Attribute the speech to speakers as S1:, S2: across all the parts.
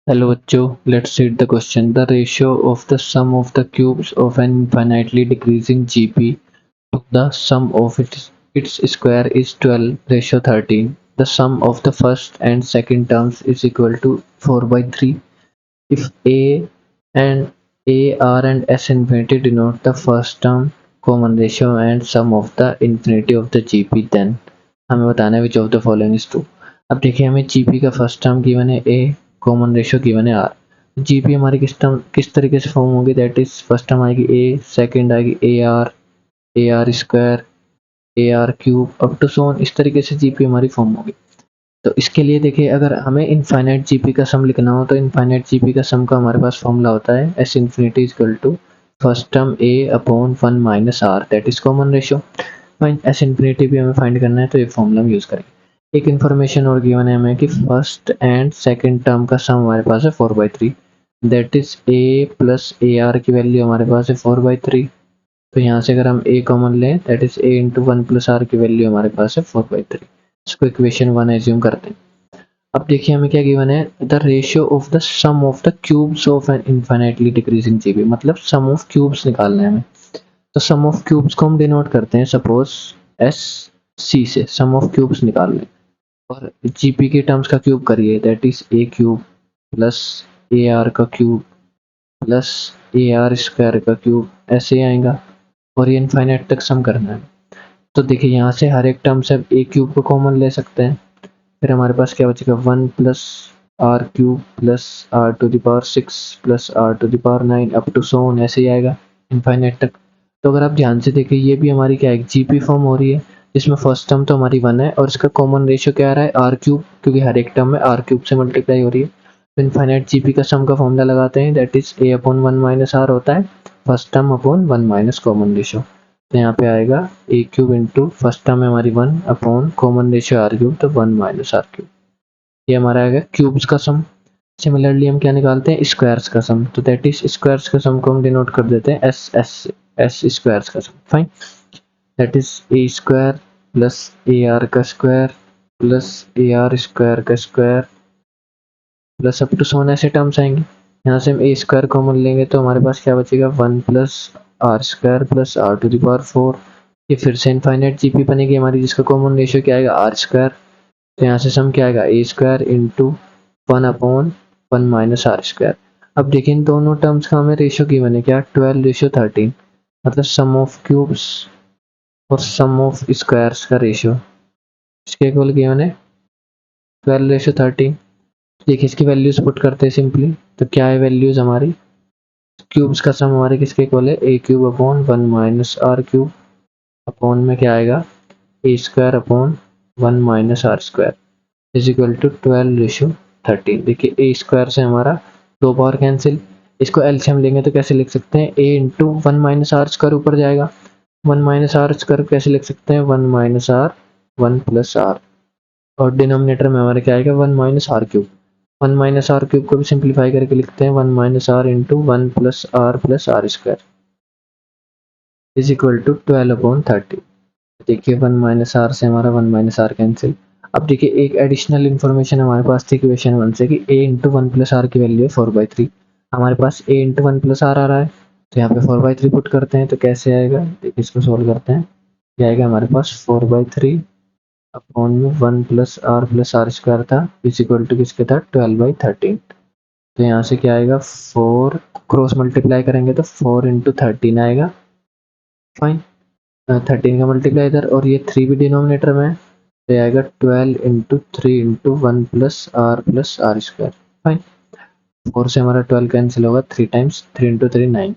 S1: Hello बच्चों, let's read the question. The ratio of the sum of the cubes of an infinitely decreasing GP to the sum of its square is 12:13. The sum of the first and second terms is equal to 4 by 3. If and R and S infinity denote the first term, common ratio and sum of the infinity of the GP, then हमें बताना है which of the following is true. अब देखिए हमें GP का first term given है A, common ratio given है R. GP हमारी किस तरीके से फॉर्म होगी, दैट इज फर्स्ट टर्म आएगी A, सेकंड आएगी AR square, AR cube up to so on, इस तरीके से GP हमारी फॉर्म होगी. तो इसके लिए देखिए अगर हमें इनफाइनाइट जीपी का सम लिखना हो तो इनफाइनाइट जीपी का सम का हमारे पास फॉर्मूला होता है S infinity is equal to first term A upon 1 minus are, that is common ratio. S infinity भी हमें फाइंड करना है तो ये फॉर्मूला हम यूज करेंगे. एक इन्फॉर्मेशन और गिवन है हमें कि फर्स्ट एंड सेकंड टर्म का सम हमारे पास है 4/3, that is A plus A R की वैल्यू हमारे पास है 4/3. तो यहाँ से अगर हम ए कॉमन लें that is A into 1 plus R की वैल्यू हमारे पास है 4/3. इसको इक्वेशन 1 एज्यूम करते हैं. अब देखिए हमें क्या गिवन है, the ratio of the sum of the cubes of N infinitely decreasing GP, मतलब सम ऑफ क्यूब्स निकालना है हमें. तो सम ऑफ क्यूब्स को हम डिनोट करते हैं सपोज एस सी से, सम ऑफ क्यूब्स निकाल लें और जीपी के टर्म्स का क्यूब करिए, that is A cube plus A R का cube plus A R square का क्यूब, ऐसे आएगा और ये इनफाइनाइट तक सम करना है. तो देखिए यहाँ से हर एक टर्म से अब ए क्यूब को कॉमन ले सकते हैं, फिर हमारे पास क्या बचेगा 1 plus R cube plus R to the power 6 plus R to the power 9 up to so on, ऐसे ही आएगा इनफाइनाइट तक. तो अगर आप ध्यान से देखिए ये भी हमारी क्या है, जीपी फॉर्म हो रही है जिसमें फर्स्ट टर्म तो हमारी 1 है और इसका कॉमन रेशियो क्या आ रहा है आर क्यूब, क्योंकि हर एक टर्म में आर क्यूब से मल्टीप्लाई हो रही है. तो इनफाइनाइट जीपी का सम का फॉर्मूला लगाते हैं, that is A upon 1 minus R होता है first term upon 1 minus common ratio. तो यहाँ पे आएगा A cube into first term है हमारी 1 upon common ratio R cube, तो 1 माइनस आर क्यूब. ये हमारा आएगा क्यूब्स का सम. सिमिलरली हम क्या निकालते हैं, स्क्वायर्स का सम. तो दैट इज स्क्वायर्स का सम को हम डिनोट कर देते हैं एस स्क्वायर्स का sum. Fine, that is A square plus A R का square plus A R square का square plus up to so on, ऐसे टर्म्स आएंगे. यहाँ से हम ए स्क्वायर कॉमन लेंगे तो हमारे पास क्या बचेगा 1 plus R square plus R to the power 4. ये फिर से इनफाइनाइट जीपी बनेगी हमारी जिसका कॉमन रेशियो क्या आएगा आर स्क्वायर. तो यहाँ से सम क्या आएगा ए square into 1 upon 1 minus are square. अब देखिए इन दोनों टर्म्स का हमें रेशियो गिवन है क्या 12:13, मतलब सम ऑफ क्यूब्स और सम ऑफ स्क्वायर्स का रेशियो इसके इक्वल गिवन है 12:13. देखिए इसकी वैल्यूज पुट करते हैं सिंपली, तो क्या है वैल्यूज हमारी, क्यूब्स का सम हमारे किसके इक्वल है a cube upon 1 minus are cube upon में क्या आएगा ए square upon 1 minus are square is equal to 12:13. देखिए ए स्क्वायर से हमारा दो पावर कैंसिल, इसको एलसीएम लेंगे तो कैसे लिख सकते हैं ए इंटू 1 माइनस आर स्क्वायर ऊपर जाएगा, 1 माइनस आर स्क्वायर कैसे लिख सकते हैं 1 माइनस आर 1 प्लस आर, और डिनोमिनेटर में हमारे क्या आएगा 1 minus are cube. 1 minus are cube को भी सिंप्लीफाई करके लिखते हैं 1 minus R into 1 plus R square is equal to 12/30. देखिए 1 माइनस आर से हमारा 1 माइनस आर कैंसिल. अब देखिए एक एडिशनल इन्फॉर्मेशन हमारे पास थी इक्वेशन 1 से कि ए इंटू 1 प्लस आर की वैल्यू है 4/3. हमारे पास ए इंटू 1 प्लस आर आ रहा है तो यहाँ पे 4/3 पुट करते हैं तो कैसे आएगा, देखिए इसको सोल्व करते हैं. ये आएगा हमारे पास 4/3 अपॉन में 1 प्लस आर स्क्वायर था इज इक्वल टू किसके था 12/13. तो यहाँ से क्या आएगा 4 क्रॉस मल्टीप्लाई करेंगे तो 4 इंटू 13 आएगा. फाइन, 13 का मल्टीप्लाई इधर और ये 3 भी डिनोमिनेटर में है तो आएगा 12 into 3 into 1 plus R square. Fine, 4 से हमारा 12 कैंसिल होगा, 3 times 3 into 3 9,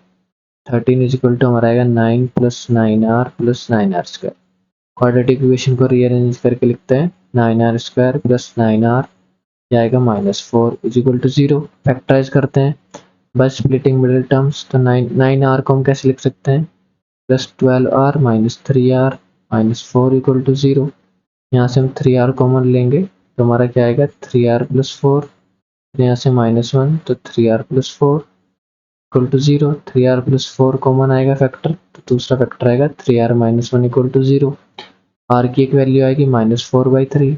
S1: 13 is equal to हमारा आएगा 9 plus 9r plus 9r square. Quadratic equation को रीअरेंज करके लिखते हैं 9r स्क्वायर प्लस 9r, ये आएगा -4 इज इक्वल टू 0. फैक्टराइज करते हैं बाय स्प्लिटिंग मिडिल टर्म्स, तो 9r को हम कैसे लिख सकते हैं plus 12r minus 3r minus 4 equal to 0. यहाँ से हम 3r कॉमन लेंगे तो हमारा क्या आएगा 3r प्लस 4, यहाँ से -1 तो 3r plus 4 equal to 0. 3r plus 4 common आएगा फैक्टर, तो दूसरा फैक्टर आएगा 3r minus 1 equal to 0. r की एक वैल्यू आएगी -4/3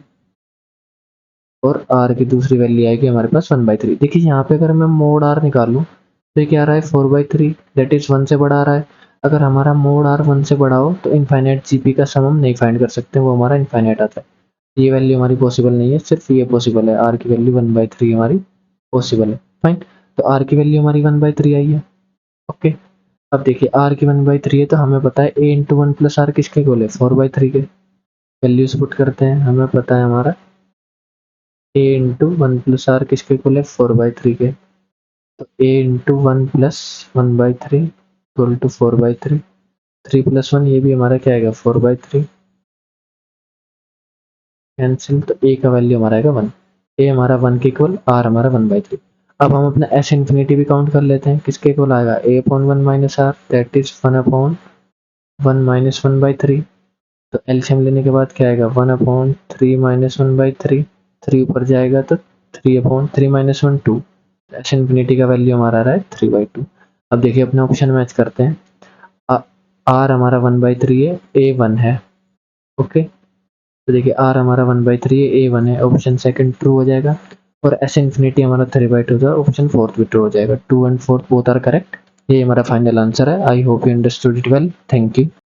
S1: और आर की दूसरी वैल्यू आएगी हमारे पास 1/3। देखिए यहाँ पे अगर मैं मोड आर निकालूँ तो ये क्या आ रहा है 4/3, दैट इज 1 से बड़ा आ रहा है। अगर हमारा मोड आर 1 से बड़ा हो तो इनफाइनाइट जीपी का सम हम नहीं फाइंड कर सकते, वो हमारा इनफाइनाइट आता है। ये वैल्यू हमारी पॉसिबल नहीं है, सिर्फ ये पॉसिबल है, आर की वैल्यू 1/3 हमारी पॉसिबल है। फाइन, तो आर की वैल्यू हमारी 1/3 आई है। ओके, अब देखिए आर की 1/3 है तो हमें पता है ए इंटू 1 प्लस आर किसके इक्वल है 4/3 के। वैल्यूज पुट करते हैं, हमें पता है हमारा ए इंटू 1 प्लस आर किसके इक्वल है 4/3 के। तो a into 1 plus 1/3 equal to 4/3। 3 plus 1 ये भी हमारा क्या आएगा 4/3, कैंसिल, तो ए का वैल्यू हमारा आएगा 1। ए हमारा 1 के इक्वल, आर हमारा 1/3। अब हम अपना एस इन्फिनिटी भी काउंट कर लेते हैं, किसके इक्वल आएगा a upon 1 minus are, that is 1 upon 1 minus 1/3। तो एलसीएम लेने के बाद क्या आएगा 1 अपॉन 3 माइनस 1/3, 3 ऊपर जाएगा तो 3 अपॉन 3 माइनस 1 2। एस इन्फिनिटी का वैल्यू हमारा आ रहा है 3/2। अब देखिए अपने ऑप्शन मैच करते हैं। आर हमारा 1/3 है, ए 1 है। ओके, तो देखिए आर हमारा 1/3 है, ए 1 है, ऑप्शन सेकंड ट्रू हो जाएगा। और एस इन्फिनिटी हमारा 3/2 था, ऑप्शन फोर्थ भी ट्रू हो जाएगा। 2 एंड 4 बोथ आर करेक्ट। ये हमारा फाइनल आंसर है। I hope you understood it well. Thank you.